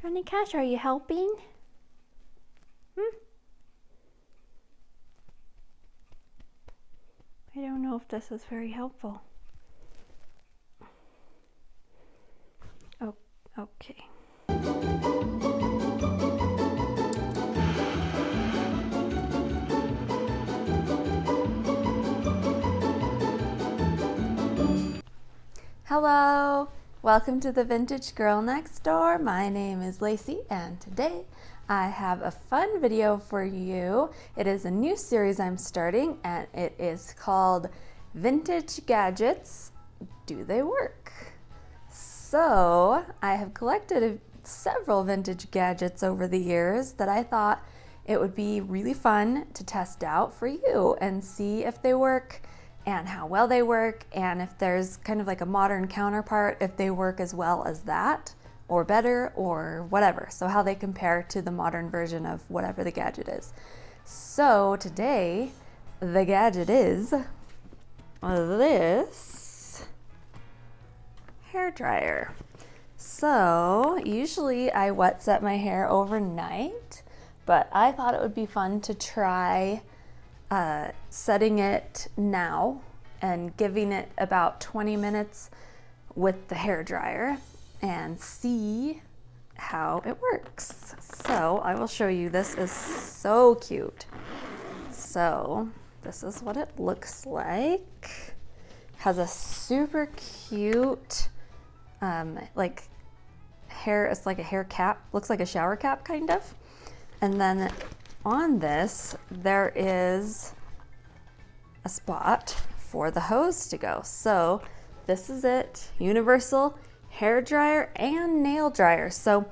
Johnny Cash, are you helping? I don't know if this is very helpful. Oh, okay. Hello, welcome to the Vintage Girl Next Door. My name is Laci, and today I have a fun video for you. It is a new series I'm starting, and it is called Vintage Gadgets. Do they work? So I have collected several vintage gadgets over the years that I thought it would be really fun to test out for you and see if they work and how well they work, and if there's kind of like a modern counterpart, if they work as well as that or better or whatever. So how they compare to the modern version of whatever the gadget is. So today the gadget is this hair dryer. So usually I wet set my hair overnight, but I thought it would be fun to try setting it now and giving it about 20 minutes with the hair dryer and see how it works. So I will show you. This is so cute. So this is what it looks like. Has a super cute like hair. It's like a hair cap, looks like a shower cap kind of. And then on this there is a spot for the hose to go. So this is it, universal hair dryer and nail dryer. So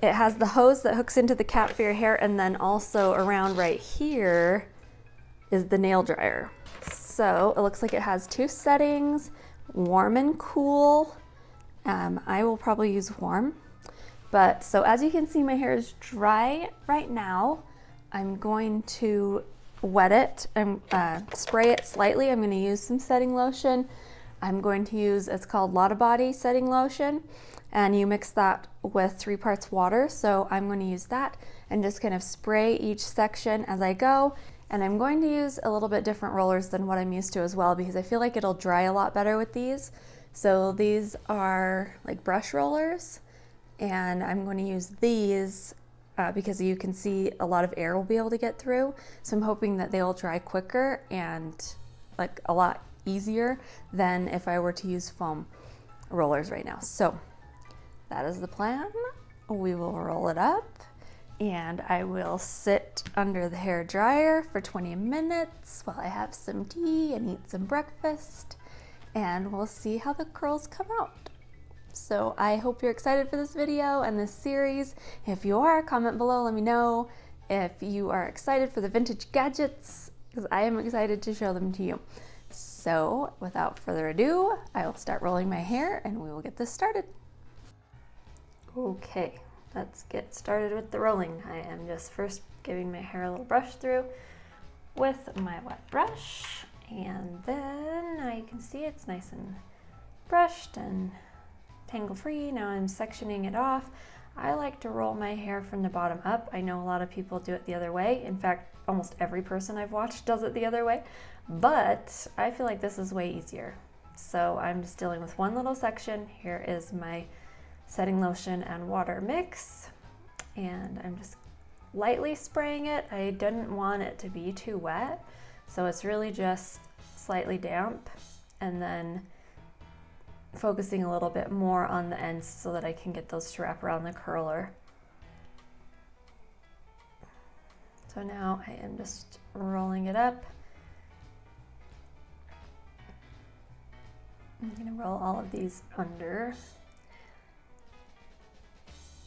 it has the hose that hooks into the cap for your hair, and then also around right here is the nail dryer. So it looks like it has two settings, warm and cool. I will probably use warm. But so as you can see, my hair is dry right now. I'm going to wet it and spray it slightly. I'm going to use some setting lotion. I'm going to use, it's called Laci setting lotion, and you mix that with 3 parts water. So I'm going to use that and just kind of spray each section as I go. And I'm going to use a little bit different rollers than what I'm used to as well, because I feel like it'll dry a lot better with these. So these are like brush rollers, and I'm going to use these because you can see a lot of air will be able to get through. So I'm hoping that they'll dry quicker and like a lot easier than if I were to use foam rollers right now. So that is the plan. We will roll it up and I will sit under the hair dryer for 20 minutes while I have some tea and eat some breakfast, and we'll see how the curls come out. So I hope you're excited for this video and this series. If you are, comment below, let me know if you are excited for the vintage gadgets, because I am excited to show them to you. So without further ado, I will start rolling my hair and we will get this started. Okay, let's get started with the rolling. I am just first giving my hair a little brush through with my wet brush, and then now you can see it's nice and brushed and tangle free. Now I'm sectioning it off. I like to roll my hair from the bottom up. I know a lot of people do it the other way. In fact, almost every person I've watched does it the other way, but I feel like this is way easier. So I'm just dealing with one little section. Here is my setting lotion and water mix, and I'm just lightly spraying it. I didn't want it to be too wet, so it's really just slightly damp, and then focusing a little bit more on the ends so that I can get those to wrap around the curler. So now I am just rolling it up. I'm going to roll all of these under.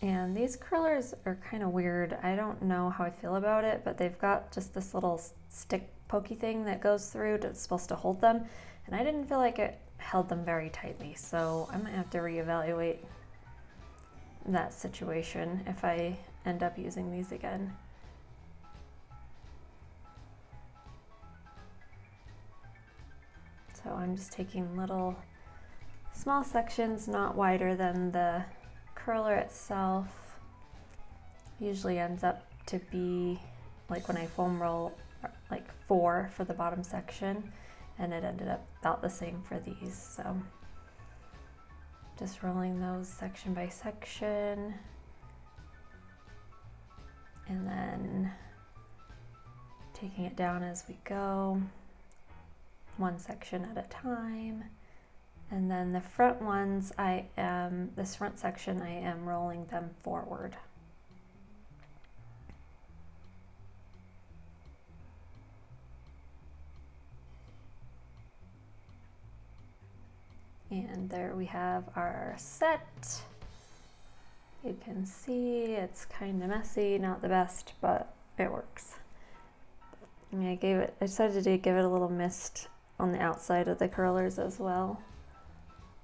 And these curlers are kind of weird. I don't know how I feel about it, but they've got just this little stick pokey thing that goes through that's supposed to hold them, and I didn't feel like it held them very tightly, so I might have to reevaluate that situation if I end up using these again. So I'm just taking little small sections, not wider than the curler itself, Usually ends up to be like when I foam roll like 4 for the bottom section, and it ended up about the same for these. So just rolling those section by section, and then taking it down as we go, one section at a time. And then the front ones, this front section, I am rolling them forward. And there we have our set. You can see it's kind of messy, not the best, but it works. I mean, I decided to give it a little mist on the outside of the curlers as well.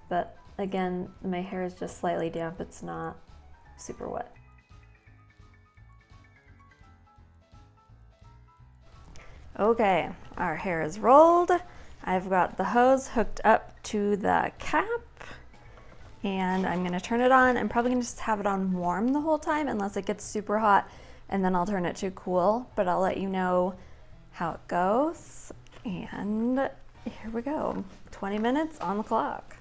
But again, my hair is just slightly damp, it's not super wet. Okay, our hair is rolled. I've got the hose hooked up to the cap, and I'm gonna turn it on. I'm probably gonna just have it on warm the whole time unless it gets super hot, and then I'll turn it to cool, but I'll let you know how it goes. And here we go, 20 minutes on the clock.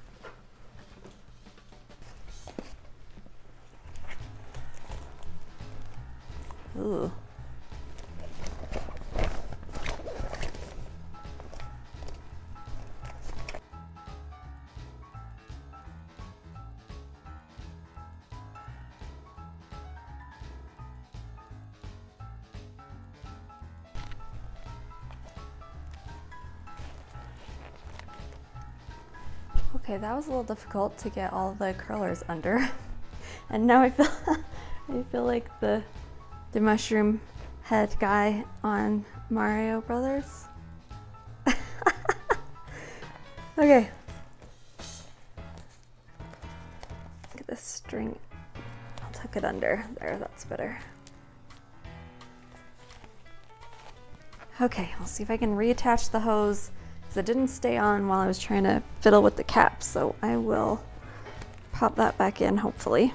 Ooh. Okay, that was a little difficult to get all the curlers under. And now I feel like the mushroom head guy on Mario Brothers. Okay. Get this string. I'll tuck it under. There, that's better. Okay, I'll see if I can reattach the hose, because it didn't stay on while I was trying to fiddle with the cap, so I will pop that back in, hopefully.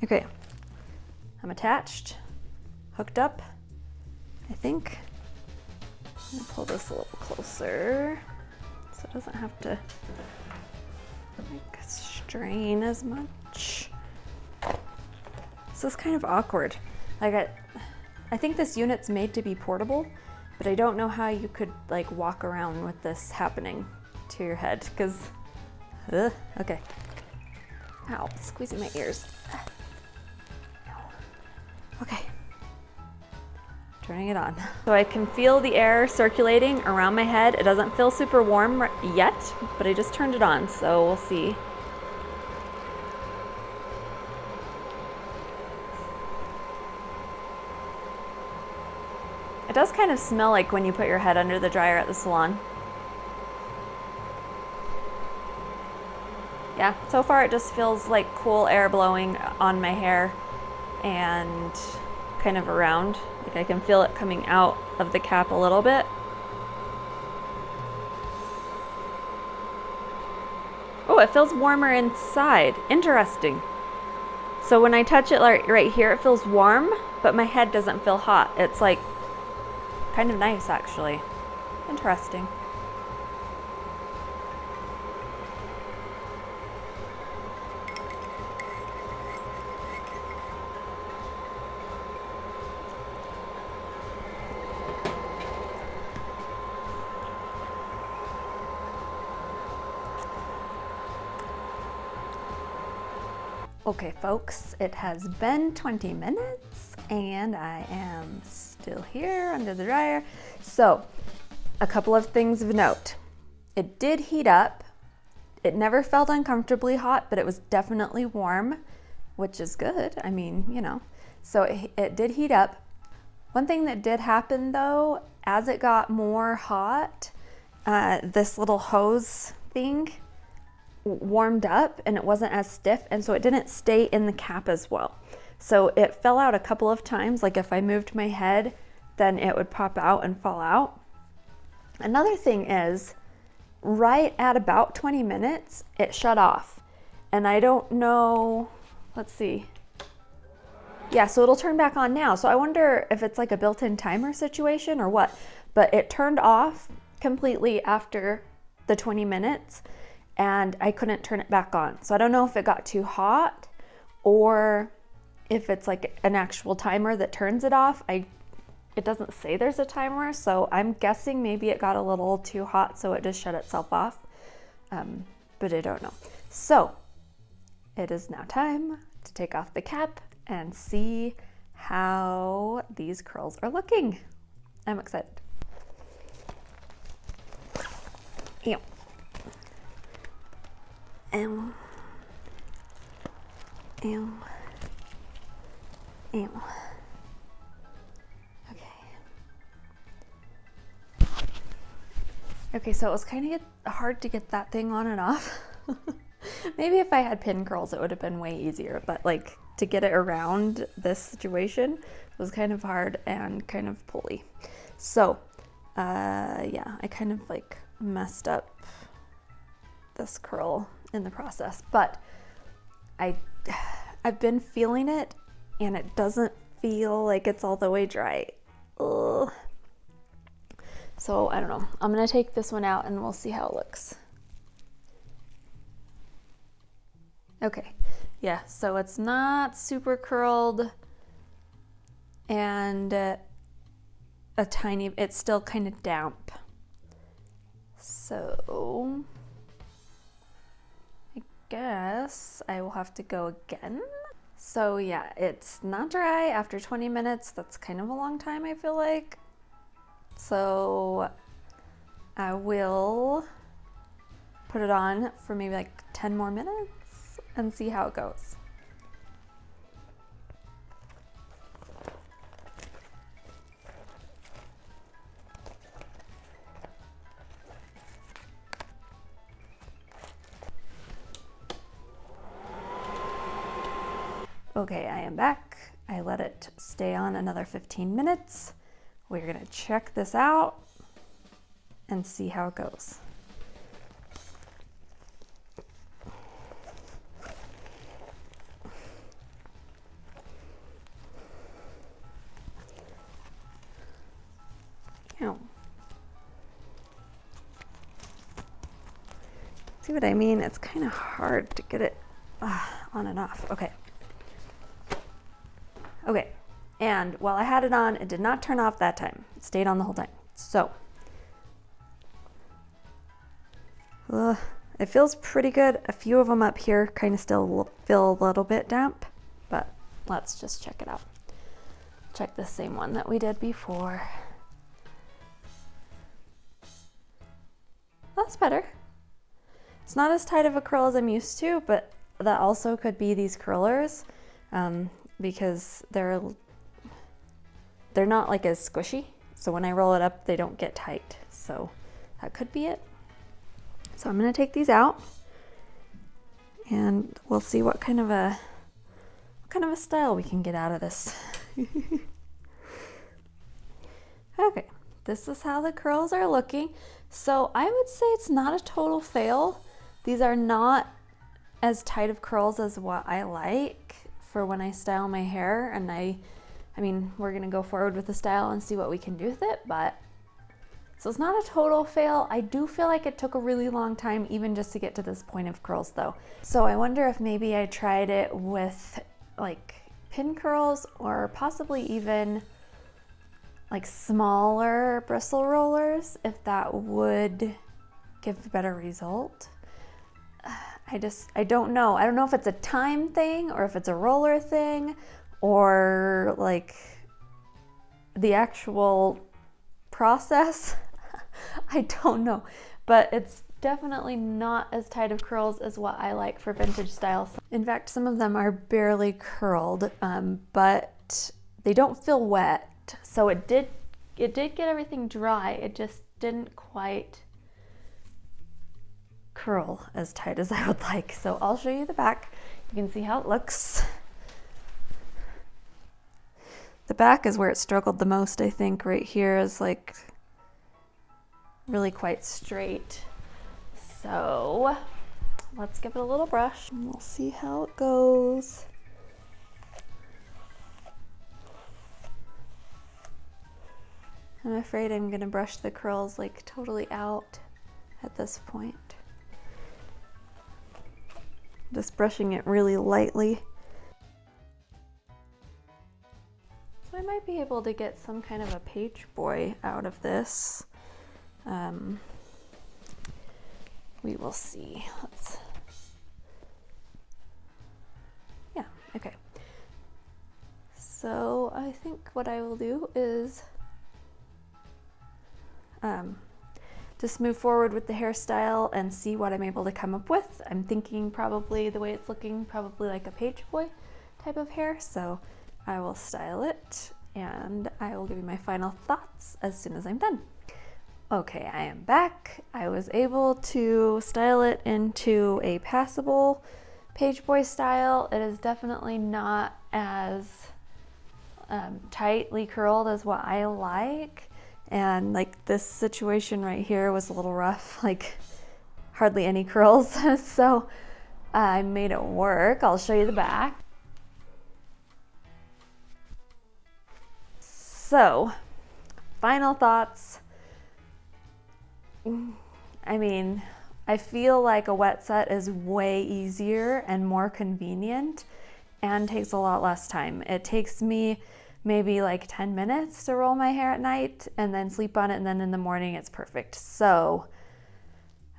Okay, I'm attached, hooked up, I think. I'm gonna pull this a little closer so it doesn't have to like strain as much. This is kind of awkward. Like I think this unit's made to be portable, but I don't know how you could like walk around with this happening to your head, because, okay. Ow, squeezing my ears. Okay, turning it on. So I can feel the air circulating around my head. It doesn't feel super warm yet, but I just turned it on, so we'll see. It does kind of smell like when you put your head under the dryer at the salon. Yeah, so far it just feels like cool air blowing on my hair and kind of around. Like I can feel it coming out of the cap a little bit. Oh, it feels warmer inside. Interesting. So when I touch it like right here, it feels warm, but my head doesn't feel hot. It's like kind of nice, actually. Interesting. Okay, folks, it has been 20 minutes and I am still here under the dryer. So, a couple of things of note. It did heat up. It never felt uncomfortably hot, but it was definitely warm, which is good. I mean, you know, so it did heat up. One thing that did happen though, as it got more hot, this little hose thing warmed up and it wasn't as stiff, and so it didn't stay in the cap as well. So it fell out a couple of times. Like if I moved my head, then it would pop out and fall out. Another thing is, right at about 20 minutes, it shut off. And I don't know, let's see. Yeah, so it'll turn back on now. So I wonder if it's like a built-in timer situation or what. But it turned off completely after the 20 minutes and I couldn't turn it back on. So I don't know if it got too hot or if it's like an actual timer that turns it off. It doesn't say there's a timer, so I'm guessing maybe it got a little too hot, so it just shut itself off. But I don't know. So it is now time to take off the cap and see how these curls are looking. I'm excited. Ew. Ew. Ew. Ew. Okay, so it was kind of hard to get that thing on and off. Maybe if I had pin curls, it would have been way easier, but like to get it around this situation was kind of hard and kind of pulley. So, yeah, I kind of like messed up this curl in the process, but I've been feeling it and it doesn't feel like it's all the way dry. Ugh. So I don't know. I'm gonna take this one out and we'll see how it looks. Okay, yeah, so it's not super curled and it's still kind of damp. So I guess I will have to go again. So yeah, it's not dry after 20 minutes. That's kind of a long time, I feel like. So I will put it on for maybe like 10 more minutes and see how it goes. Okay, I am back. I let it stay on another 15 minutes. We're gonna check this out and see how it goes. Ow. See what I mean? It's kind of hard to get it on and off. Okay. Okay. And while I had it on, it did not turn off that time. It stayed on the whole time. So, it feels pretty good. A few of them up here kind of still feel a little bit damp, but let's just check it out. Check the same one that we did before. That's better. It's not as tight of a curl as I'm used to, but that also could be these curlers because they're not like as squishy. So when I roll it up, they don't get tight. So that could be it. So I'm gonna take these out and we'll see what kind of a style we can get out of this. Okay, this is how the curls are looking. So I would say it's not a total fail. These are not as tight of curls as what I like for when I style my hair, and I mean, we're gonna go forward with the style and see what we can do with it, but so it's not a total fail. I do feel like it took a really long time even just to get to this point of curls though. So I wonder if maybe I tried it with like pin curls or possibly even like smaller bristle rollers, if that would give a better result. I don't know. I don't know if it's a time thing or if it's a roller thing or like the actual process. I don't know, but it's definitely not as tight of curls as what I like for vintage styles. In fact, some of them are barely curled, but they don't feel wet. So it did get everything dry. It just didn't quite curl as tight as I would like. So I'll show you the back. You can see how it looks. The back is where it struggled the most, I think. Right here is like really quite straight. So let's give it a little brush and we'll see how it goes. I'm afraid I'm gonna brush the curls like totally out at this point. Just brushing it really lightly. So I might be able to get some kind of a page boy out of this. We will see. Yeah, okay. So I think what I will do is just move forward with the hairstyle and see what I'm able to come up with. I'm thinking probably the way it's looking, probably like a page boy type of hair. So I will style it and I will give you my final thoughts as soon as I'm done. Okay, I am back. I was able to style it into a passable page boy style. It is definitely not as tightly curled as what I like. And like this situation right here was a little rough, like hardly any curls. So I made it work. I'll show you the back. So, final thoughts. I mean, I feel like a wet set is way easier and more convenient and takes a lot less time. It takes me maybe like 10 minutes to roll my hair at night and then sleep on it, and then in the morning it's perfect. So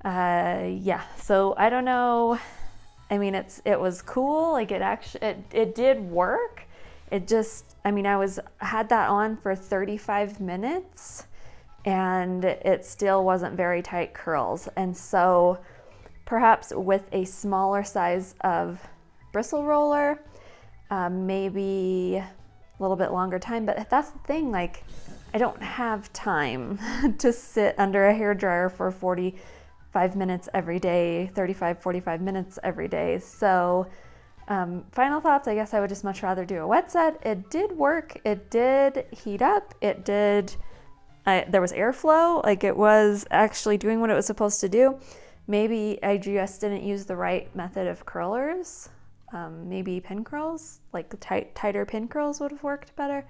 yeah, so I don't know. I mean, it was cool. Like it did work. It just, I mean, had that on for 35 minutes and it still wasn't very tight curls. And so perhaps with a smaller size of bristle roller, maybe a little bit longer time, but that's the thing, like I don't have time to sit under a hairdryer for 45 minutes every day, 45 minutes every day. So final thoughts, I guess I would just much rather do a wet set. It did work, it did heat up, there was airflow, like it was actually doing what it was supposed to do. Maybe I just didn't use the right method of curlers. Maybe pin curls, like tighter pin curls would have worked better.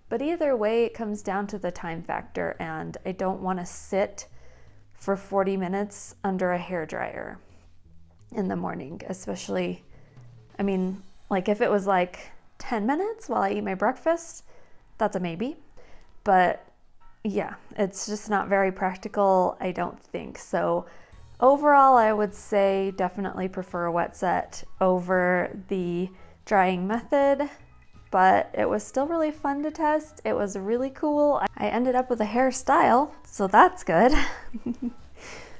But either way, it comes down to the time factor, and I don't want to sit for 40 minutes under a hairdryer in the morning, especially, I mean, like if it was like 10 minutes while I eat my breakfast, that's a maybe. But yeah, it's just not very practical, I don't think. So overall, I would say definitely prefer a wet set over the drying method, but it was still really fun to test. It was really cool. I ended up with a hairstyle, so that's good.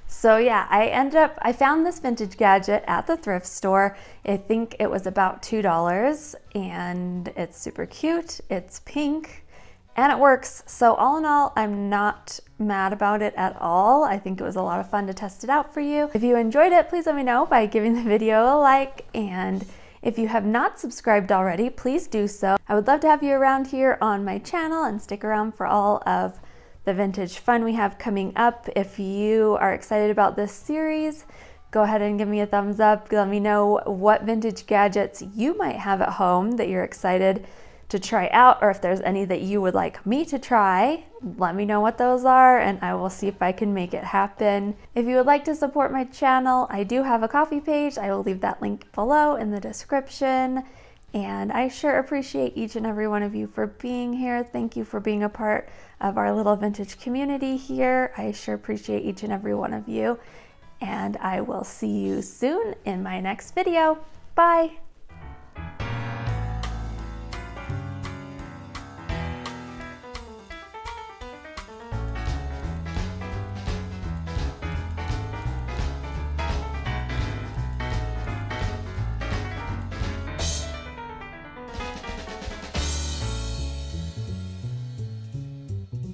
So yeah, I found this vintage gadget at the thrift store. I think it was about $2 and it's super cute. It's pink. And it works. So all in all, I'm not mad about it at all. I think it was a lot of fun to test it out for you. If you enjoyed it, please let me know by giving the video a like. And if you have not subscribed already, please do so. I would love to have you around here on my channel and stick around for all of the vintage fun we have coming up. If you are excited about this series, go ahead and give me a thumbs up. Let me know what vintage gadgets you might have at home that you're excited to try out, or if there's any that you would like me to try, let me know what those are and I will see if I can make it happen. If you would like to support my channel, I do have a Ko-fi page. I will leave that link below in the description. And I sure appreciate each and every one of you for being here. Thank you for being a part of our little vintage community here. I sure appreciate each and every one of you. And I will see you soon in my next video. Bye.